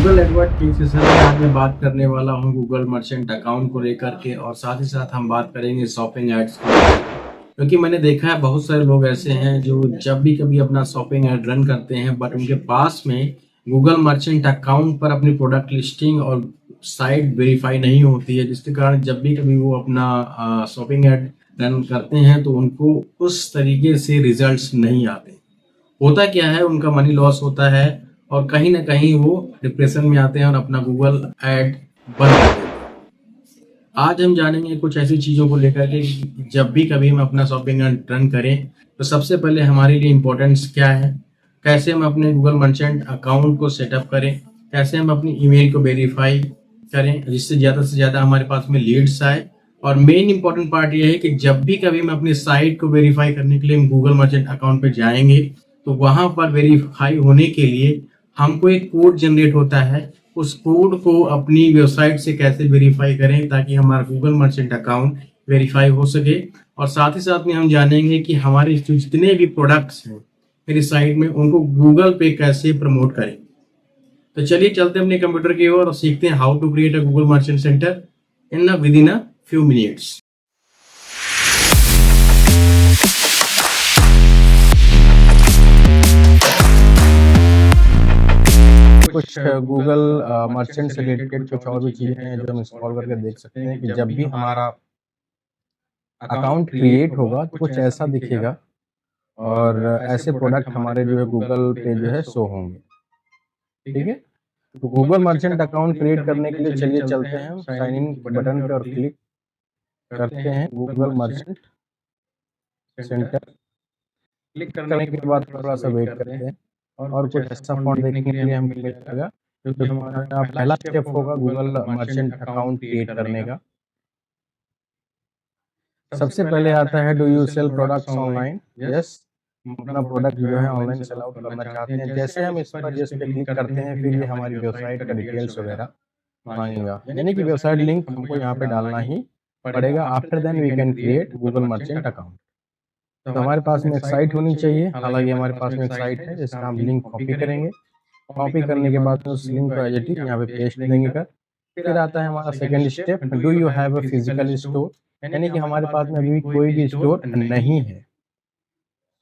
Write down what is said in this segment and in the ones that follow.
Google Edward की session में आज मैं बात करने वाला हूँ गूगल मर्चेंट अकाउंट को लेकर के, और साथ ही साथ हम बात करेंगे शॉपिंग एड्स को लेकर के। क्योंकि मैंने देखा है बहुत सारे लोग ऐसे हैं जो जब भी कभी अपना शॉपिंग एड रन करते हैं, बट उनके पास में गूगल मर्चेंट अकाउंट पर अपनी प्रोडक्ट लिस्टिंग और साइट वेरीफाई नहीं होती है, जिसके कारण जब भी कभी वो अपना शॉपिंग एड रन करते हैं तो उनको उस तरीके से रिजल्ट्स नहीं आते। होता क्या है, उनका मनी लॉस होता है और कहीं ना कहीं वो डिप्रेशन में आते हैं और अपना गूगल ऐड बंद कर देते हैं। आज हम जानेंगे कुछ ऐसी चीज़ों को लेकर के कि जब भी कभी हम अपना शॉपिंग रन करें तो सबसे पहले हमारे लिए इम्पोर्टेंस क्या है, कैसे हम अपने गूगल मर्चेंट अकाउंट को सेटअप करें, कैसे हम अपनी ईमेल को वेरीफाई करें जिससे ज़्यादा से ज़्यादा हमारे पास में लीड्स आए। और मेन इंपॉर्टेंट पार्ट ये है कि जब भी कभी हम अपनी साइट को वेरीफाई करने के लिए हम गूगल मर्चेंट अकाउंट पे जाएंगे तो वहां पर वेरीफाई होने के लिए हमको एक कोड जनरेट होता है। उस कोड को अपनी वेबसाइट से कैसे वेरीफाई करें ताकि हमारा गूगल मर्चेंट अकाउंट वेरीफाई हो सके। और साथ ही साथ में हम जानेंगे कि हमारे जो जितने भी प्रोडक्ट्स हैं मेरी साइट में उनको गूगल पे कैसे प्रमोट करें। तो चलिए चलते हैं अपने कंप्यूटर की ओर और सीखते हैं how to create a Google merchant center within a few minutes. कुछ गूगल मर्चेंट से रिलेटेड कुछ और भी चीज़ें हैं जो हम इंस्टॉल करके देख सकते हैं कि जब भी हमारा अकाउंट क्रिएट होगा तो कुछ ऐसा दिखेगा और ऐसे प्रोडक्ट हमारे जो है गूगल पे जो है शो होंगे। ठीक है, तो गूगल मर्चेंट अकाउंट क्रिएट करने के लिए चलिए चलते हैं हम साइन इन के बटन पे और क्लिक करते हैं गूगल मर्चेंट सेंटर। क्लिक करने के बाद थोड़ा सा वेट करते हैं और कुछ ऐसा फॉन्ट देखने के लिए हमको मिलेगा जो कि हमारा पहला स्टेप होगा गूगल मर्चेंट अकाउंट क्रिएट करने का। सबसे पहले आता है do you cell products online. Yes, हम अपना प्रोडक्ट जो है ऑनलाइन सेल आउट करना चाहते हैं। जैसे हम इस पर जिस पे क्लिक करते हैं फिर ये हमारी वेबसाइट का डिटेल्स वगैरह मांगेगा, यानी कि वेबसाइट लिंक हमको यहाँ पे डालना ही पड़ेगा। After then we can create Google merchant account. तो हमारे पास में एक साइट होनी चाहिए, हालांकि हमारे पास में एक साइट है जिसका हम लिंक कॉपी करेंगे। कॉपी करने के बाद उस लिंक को एज इट इज यहाँ पे पेस्ट देंगे कर। फिर आता है हमारा second step, do you have a physical store, यानी कि हमारे पास में अभी कोई भी स्टोर नहीं है।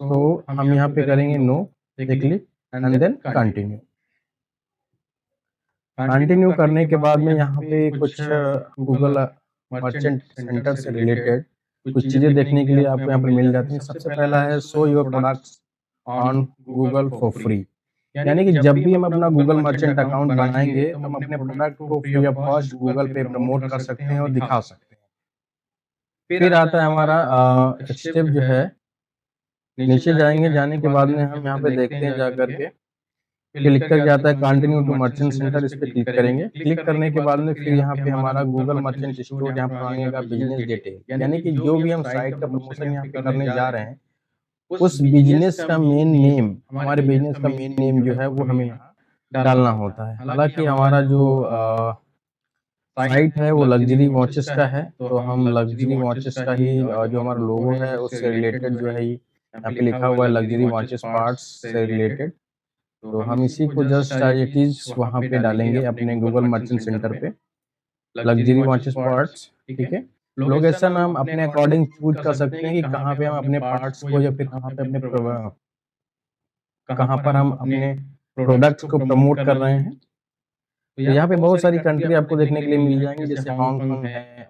तो हम यहाँ पे करेंगे नो पे click and then continue. Continue करने के बाद में यहाँ पे कुछ गूगल मर्चेंट सेंटर से रिलेटेड कुछ चीज़ें देखने के लिए आपको यहाँ पर मिल जाती हैं। सबसे पहला है show your products on Google for free, यानी कि जब भी हम अपना गूगल मर्चेंट अकाउंट बनाएंगे तो हम अपने प्रोडक्ट को फ्री ऑफ कॉस्ट गूगल पे प्रमोट कर सकते हैं और दिखा सकते हैं। फिर आता है हमारा स्टेप जो है, नीचे जाएंगे, जाने के बाद में हम यहाँ पे देखते हैं जा करके फिर लिख कर जाता है कंटिन्यू टू मर्चेंट सेंटर, इस पे क्लिक करेंगे। क्लिक करने के बाद में फिर यहाँ पे हमारा गूगल मर्चेंट स्टोर यहाँ पर मांगेगा बिजनेस डिटेल, यानी कि जो भी हम साइट का प्रमोशन यहाँ पे करने जा रहे हैं उस बिजनेस का मेन नेम, हमारे बिजनेस का मेन नेम जो है वो हमें यहाँ डालना होता है। हालांकि हमारा जो साइट है वो लग्जरी वॉचेस का है, तो हम लग्जरी वॉचेस का ही जो हमारा लोगो है उससे रिलेटेड जो है यहाँ पे लिखा हुआ है लग्जरी वॉचेस पार्ट्स से रिलेटेड। तो हम इसी को जस्ट एज इट इज वहाँ पे डालेंगे अपने गूगल मर्चेंट सेंटर पे, लग्जरी वॉचेस पार्ट्स। ठीक है, लोकेशन हम अपने अकॉर्डिंग चूज कर सकते हैं कि कहाँ पे हम अपने पार्ट्स को या फिर कहाँ पर हम अपने प्रोडक्ट्स को प्रमोट कर रहे हैं। तो यहाँ पे बहुत सारी कंट्री आपको देखने के लिए मिल जाएंगी, जैसे हांगकांग है,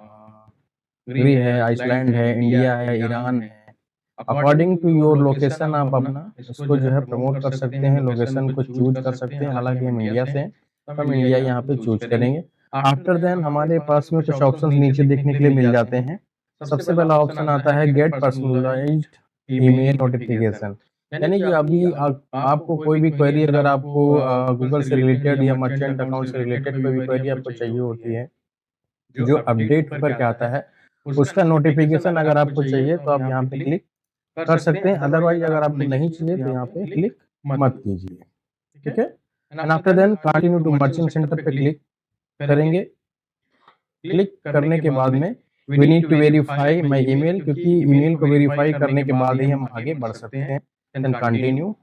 यूएई है, आइसलैंड है, इंडिया है, ईरान है। अकॉर्डिंग टू योर लोकेशन आप अपना इसको जो है प्रमोट कर सकते हैं, लोकेशन को चूज कर सकते हैं। हालांकि हम इंडिया से हैं तो हम इंडिया यहाँ पे चूज करेंगे। आफ्टर देन हमारे पास में कुछ ऑप्शंस नीचे देखने के लिए मिल जाते हैं। सबसे पहला ऑप्शन आता है गेट पर्सनलाइज्ड ईमेल नोटिफिकेशन, यानी कि अभी आपको कोई भी क्वेरी अगर आपको गूगल से रिलेटेड या मर्चेंट अकाउंट से रिलेटेड कोई भी क्वेरी आपको चाहिए होती है जो अपडेट होकर के आता है, उसका नोटिफिकेशन अगर आपको चाहिए तो आप यहाँ पे क्लिक कर सकते हैं। अदरवाइज अगर आपको नहीं चाहिए तो यहाँ पे क्लिक मत कीजिए। ठीक है, and after then continue to merchant center पे क्लिक करेंगे। क्लिक करने के बाद में we need to verify my email, क्योंकि ईमेल को वेरीफाई करने के बाद ही हम आगे बढ़ सकते हैं। Then continue.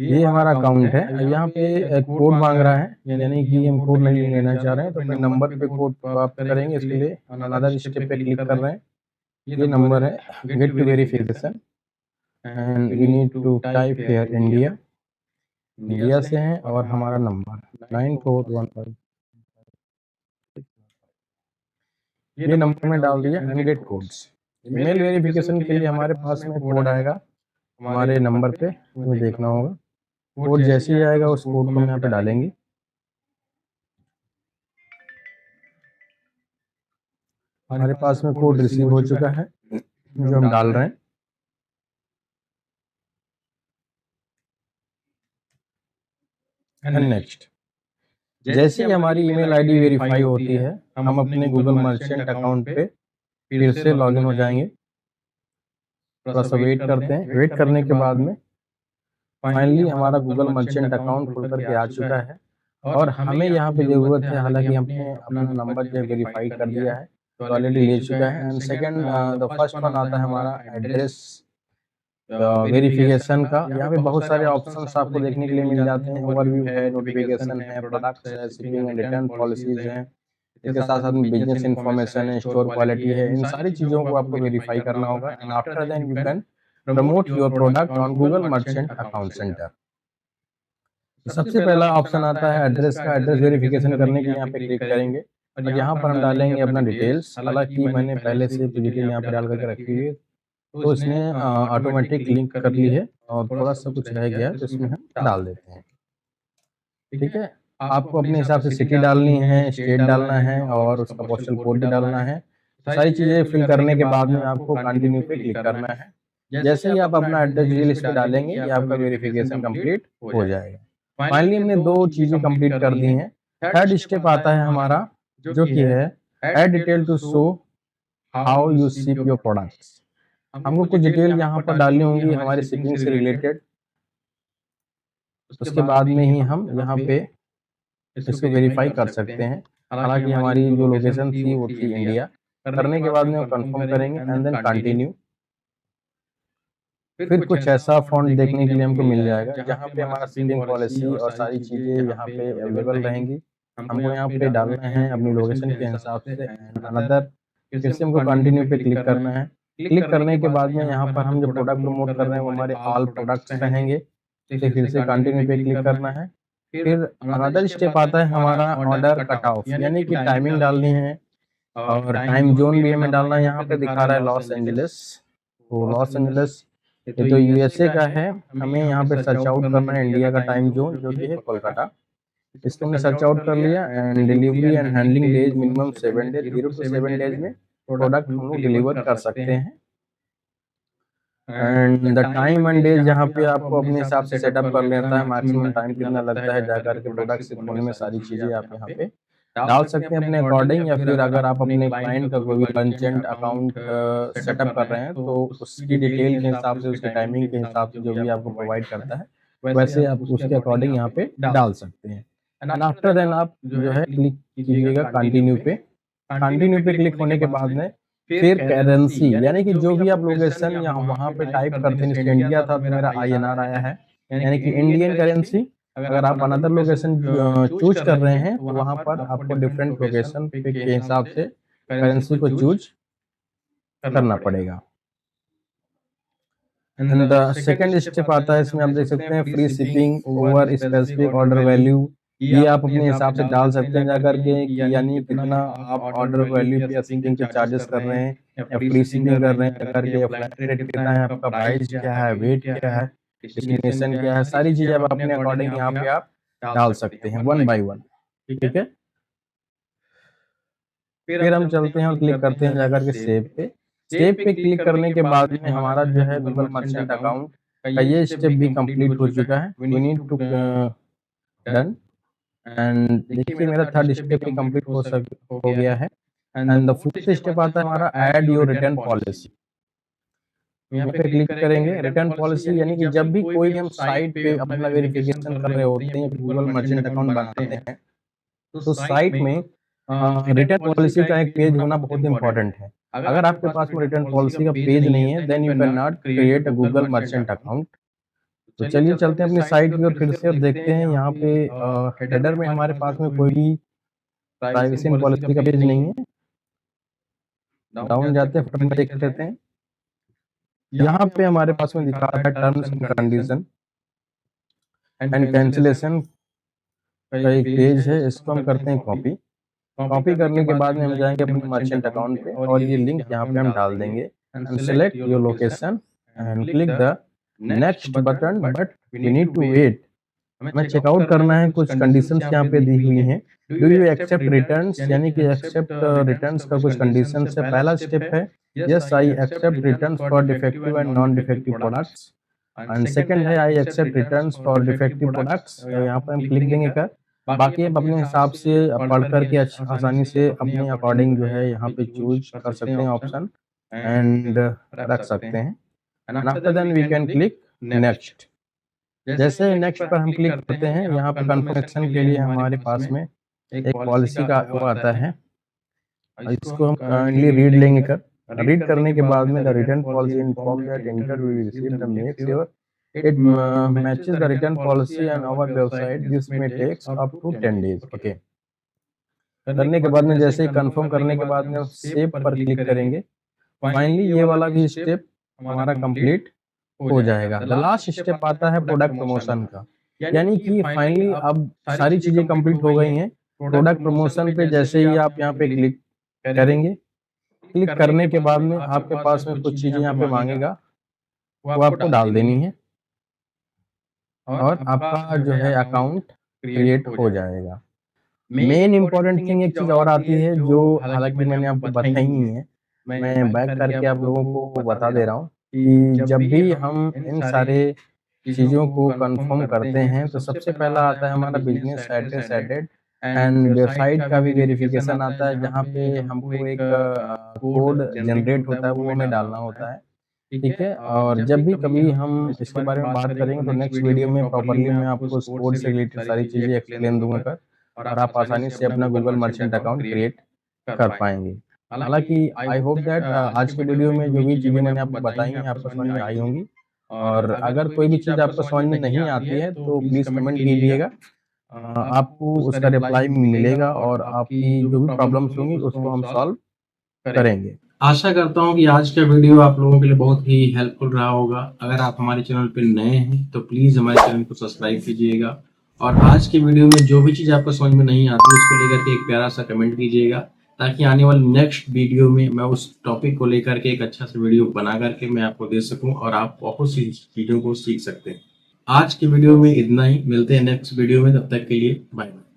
ये हमारा अकाउंट है। अब यहाँ पे एक कोड मांग रहा है, यानी कि हम कोड नहीं लेना चाह रहे हैं, तो अपने नंबर पे कोड प्राप्त करेंगे। इसके लिए अनदर स्टेप पे क्लिक कर रहे हैं। ये नंबर है get to verification and we need to type here India. India से है और हमारा नंबर 9415। ये नंबर में डाल दिया and get codes. Email verification के लिए हमारे पास में कोड आएगा हमारे नंबर पे, हमें देखना होगा। कोड जैसे ही आएगा उस कोड को हम यहाँ पे डालेंगे। हमारे पास में कोड रिसीव हो चुका है जो हम डाल रहे हैं। एंड नेक्स्ट, जैसे ही हमारी ईमेल आईडी वेरीफाई होती है, हम अपने गूगल मर्चेंट अकाउंट पे फिर से लॉगिन हो जाएंगे। थोड़ा सा वेट करते हैं। वेट करने के बाद में फाइनली हमारा गूगल मर्चेंट अकाउंट खुल करके आ चुका है और हमें यहाँ पे ज़रूरत है, हालांकि हमने अपना नंबर जो है वेरीफाई कर दिया है, तो ऑलरेडी ले चुका है। And second the first one आता है हमारा एड्रेस वेरिफिकेशन का। यहाँ पे बहुत सारे ऑप्शंस आपको देखने के लिए मिल जाते हैं। ओवरव्यू है, नोटिफिकेशन है, प्रोडक्ट्स है, शिपिंग एंड रिटर्न पॉलिसीज हैं, इसके साथ साथ में बिजनेस इन्फॉर्मेशन है, स्टोर क्वालिटी है। इन सारी चीज़ों को आपको वेरीफाई करना होगा and after then you can promote your product on Google merchant account center. सबसे पहला ऑप्शन आता है एड्रेस का। एड्रेस वेरिफिकेशन करने के लिए यहाँ पे क्लिक करेंगे और यहाँ पर हम डालेंगे अपना डिटेल्स। हालांकि मैंने पहले से डिटेल यहाँ पे डाल करके रखी हुई है, तो इसने ऑटोमेटिक लिंक कर ली है और थोड़ा सा कुछ रह गया तो इसमें हम डाल देते हैं। ठीक है, आपको अपने हिसाब से सिटी डालनी है, स्टेट डालना है और उसका पोस्टल कोड भी डालना है। सारी चीज़ें फिल करने के बाद में आपको कंटिन्यू पे क्लिक करना है। जैसे ही आप अपना एड्रेस डिटेल इस पे डालेंगे, ये आपका वेरिफिकेशन कंप्लीट हो जाएगा। फाइनली हमने 2 चीज़ें कंप्लीट कर दी हैं। थर्ड स्टेप आता है हमारा, जो कि है add detail to show how you ship your products. हमको कुछ डिटेल यहाँ पर डालनी होंगी हमारे शिपिंग से रिलेटेड। उसके बाद में ही हम यहाँ पे इसको वेरीफाई कर सकते हैं। हालांकि हमारी जो लोकेशन थी वो थी इंडिया। करने के बाद में हम कंफर्म करेंगे एंड देन कंटिन्यू। फिर कुछ ऐसा फॉन्ट देखने के लिए हमको मिल जाएगा जहाँ पे हमारा शिपिंग पॉलिसी और सारी चीज़ें यहाँ पे अवेलेबल रहेंगी। हमको यहाँ पे डालना है अपनी लोकेशन के हिसाब से एंड अनदर। फिर से हमको कंटिन्यू पे क्लिक करना है। क्लिक करने के बाद में यहाँ पर हम जो प्रोडक्ट प्रमोट कर रहे हैं वो हमारे ऑल प्रोडक्ट्स रहेंगे। तो फिर से कंटिन्यू पे क्लिक करना है। फिर अनदर स्टेप आता है हमारा ऑर्डर कट ऑफ, यानी कि टाइमिंग डालनी है और टाइम जोन भी हमें डालना है। यहाँ पे दिखा रहा है लॉस एंजलिस, तो लॉस एंजलिस ये तो यूएसए का है। हमें यहाँ पे सर्च आउट करना है इंडिया का टाइम जोन, जो कि है कोलकाता। इसको हमने सर्च आउट कर लिया and delivery and handling days minimum 7 days, 0 to 7 days में प्रोडक्ट हम लोग डिलीवर कर सकते हैं। And the time and days यहाँ पे आपको अपने हिसाब से सेटअप कर लेता है, मैक्सिमम टाइम कितना लगता है जाकर के प्रोडक्ट शिप होने में। सारी चीज़ें आप यहाँ पे डाल सकते हैं अपने अकॉर्डिंग, या फिर अगर आप अपने क्लाइंट का कोई भी मर्चेंट अकाउंट सेटअप कर रहे हैं तो उसकी डिटेल के हिसाब से, उसकी टाइमिंग के हिसाब से जो भी आपको प्रोवाइड करता है वैसे आप उसके अकॉर्डिंग यहाँ पे डाल सकते हैं। एंड आफ्टर देन आप जो है क्लिक कीजिएगा कंटिन्यू पे। कंटिन्यू पे क्लिक होने के बाद में फिर करेंसी, यानी कि जो भी आप लोकेशन यहाँ वहाँ पे टाइप करते हैं, जैसे इंडिया था तो मेरा INR आया है, यानी कि इंडियन करेंसी। अगर आप अनदर लोकेशन चूज कर रहे हैं तो वहाँ पर आपको डिफरेंट लोकेशन पे के हिसाब से करेंसी को चूज करना पड़ेगा। एंड द सेकंड स्टेप आता है, इसमें आप देख सकते हैं free shipping over specific order value. ये आप अपने हिसाब से डाल सकते हैं जाकर के कि यानी कितना आप ऑर्डर वैल्यू पे या शिपिंग के चार्जेस कर रहे हैं या फ्री शिपिंग कर रहे हैं जाकर के, या फ्लैट रेट कितना है, आपका प्राइस क्या है, वेट क्या है, डेस्टिनेशन क्या है। सारी चीजें आप अपने अकॉर्डिंग यहाँ पे आप डाल सकते हैं वन बाय वन। ठीक है, फिर हम चलते हैं और क्लिक करते हैं जाकर के सेव पे। सेव पे क्लिक करने के बाद में हमारा जो है गूगल मर्चेंट अकाउंट का ये स्टेप भी कंप्लीट हो चुका है। We need to done and देखिए मेरा थर्ड स्टेप भी कंप्लीट हो गया है। एंड द फोर्थ स्टेप आता है हमारा ऐड योर रिटर्न पॉलिसी। यहाँ पे क्लिक करेंगे रिटर्न पॉलिसी, यानी कि जब भी कोई हम साइट पे अपना वेरिफिकेशन कर रहे होते हैं, गूगल मर्चेंट अकाउंट बनाते हैं, तो साइट में रिटर्न पॉलिसी का एक पेज होना बहुत इंपॉर्टेंट है। अगर आपके पास में रिटर्न पॉलिसी का पेज नहीं है then you can not create a Google merchant account. तो चलिए चलते हैं अपनी साइट की ओर फिर से और देखते हैं यहाँ पे हेडर में हमारे पास में कोई भी प्राइवेसी एंड पॉलिसी का पेज नहीं है। डाउन जाते हैं, फटाफट देख लेते हैं। यहाँ पे हमारे पास में दिखा रहा है terms and condition and cancellation का एक पेज है, इसको हम करते हैं कॉपी। कॉपी करने के बाद में हम जाएंगे अपने मर्चेंट अकाउंट पे और ये लिंक यहाँ पे हम डाल देंगे and select your location and click the next button, but we need to wait. हमें चेकआउट करना है, कुछ कंडीशंस यहाँ पे दी हुई हैं। डू यू एक्सेप्ट रिटर्न्स, यानी कि एक्सेप्ट रिटर्न्स का कुछ कंडीशंस है। पहला स्टेप है yes I accept returns for defective and non defective products and second है I accept returns for defective products. यहाँ पर हम क्लिक देंगे कर, बाकी आप अपने हिसाब से पढ़ करके आसानी से अपने अकॉर्डिंग जो है यहाँ पे चूज कर सकते हैं ऑप्शन एंड रख सकते हैं। And after then we can click next. जैसे नेक्स्ट पर हम क्लिक करते हैं, यहाँ पर कन्फर्मेशन के लिए हमारे पास में एक पॉलिसी का वो आता है, इसको हम काइंडली रीड लेंगे कर। रीड करने के बाद में the return policy inform that inter will receive the make sure it matches the return policy on our website. This may take up to 10 days. Okay. करने के बाद में जैसे ही कंफर्म करने के बाद में सेव पर क्लिक करेंगे, फाइनली ये वाला भी स्टेप हमारा कंप्लीट हो जाएगा। द लास्ट स्टेप आता है प्रोडक्ट प्रमोशन का, यानी कि फाइनली अब सारी चीजें कंप्लीट हो गई हैं। प्रोडक्ट प्रमोशन पे जैसे ही आप यहाँ पे क्लिक करेंगे, क्लिक करने के बाद में आपके पास में कुछ चीजें यहाँ पे मांगेगा, वो आपको डाल देनी है और आपका जो है अकाउंट क्रिएट हो जाएगा। मेन इंपॉर्टेंट थिंग एक चीज और आती है जो हालांकि मैंने आपको बताई नहीं है, मैं बैक करके आप लोगों को बता दे रहा हूँ कि जब भी हम इन सारे चीजों को कंफर्म करते हैं तो सबसे पहला आता है हमारा business address added and website का भी वेरिफिकेशन आता है, जहाँ पे हमको एक कोड जनरेट होता है, वो हमें डालना होता है। ठीक है, और जब भी कभी हम इसके बारे में बात करेंगे तो नेक्स्ट वीडियो में प्रॉपर्ली मैं आपको उस कोड से रिलेटेड सारी चीज़ें एक्सप्लेन दूंगा कर, और आप आसानी से अपना गूगल मर्चेंट अकाउंट क्रिएट कर पाएंगे। हालांकि आई होप दैट आज के वीडियो में जो भी चीज़ें मैंने आपको बताई हैं आपको समझ में आई होंगी, और अगर कोई भी चीज़ आपको समझ में नहीं आती है तो प्लीज़ कमेंट कीजिएगा, आपको उसका रिप्लाई मिलेगा और आपकी जो भी प्रॉब्लम्स होंगी उसको हम सॉल्व करेंगे। आशा करता हूँ कि आज का वीडियो आप लोगों के लिए बहुत ही हेल्पफुल रहा होगा। अगर आप हमारे चैनल पर नए हैं तो प्लीज़ हमारे चैनल को सब्सक्राइब कीजिएगा, और आज के वीडियो में जो भी चीज़ आपको समझ में नहीं आती उसको लेकर के एक प्यारा सा कमेंट कीजिएगा, ताकि आने वाले नेक्स्ट वीडियो में मैं उस टॉपिक को लेकर के एक अच्छा सा वीडियो बना करके मैं आपको दे सकूँ और आप बहुत सी चीज़ों को सीख सकते हैं। आज के वीडियो में इतना ही, मिलते हैं नेक्स्ट वीडियो में, तब तक के लिए बाय बाय।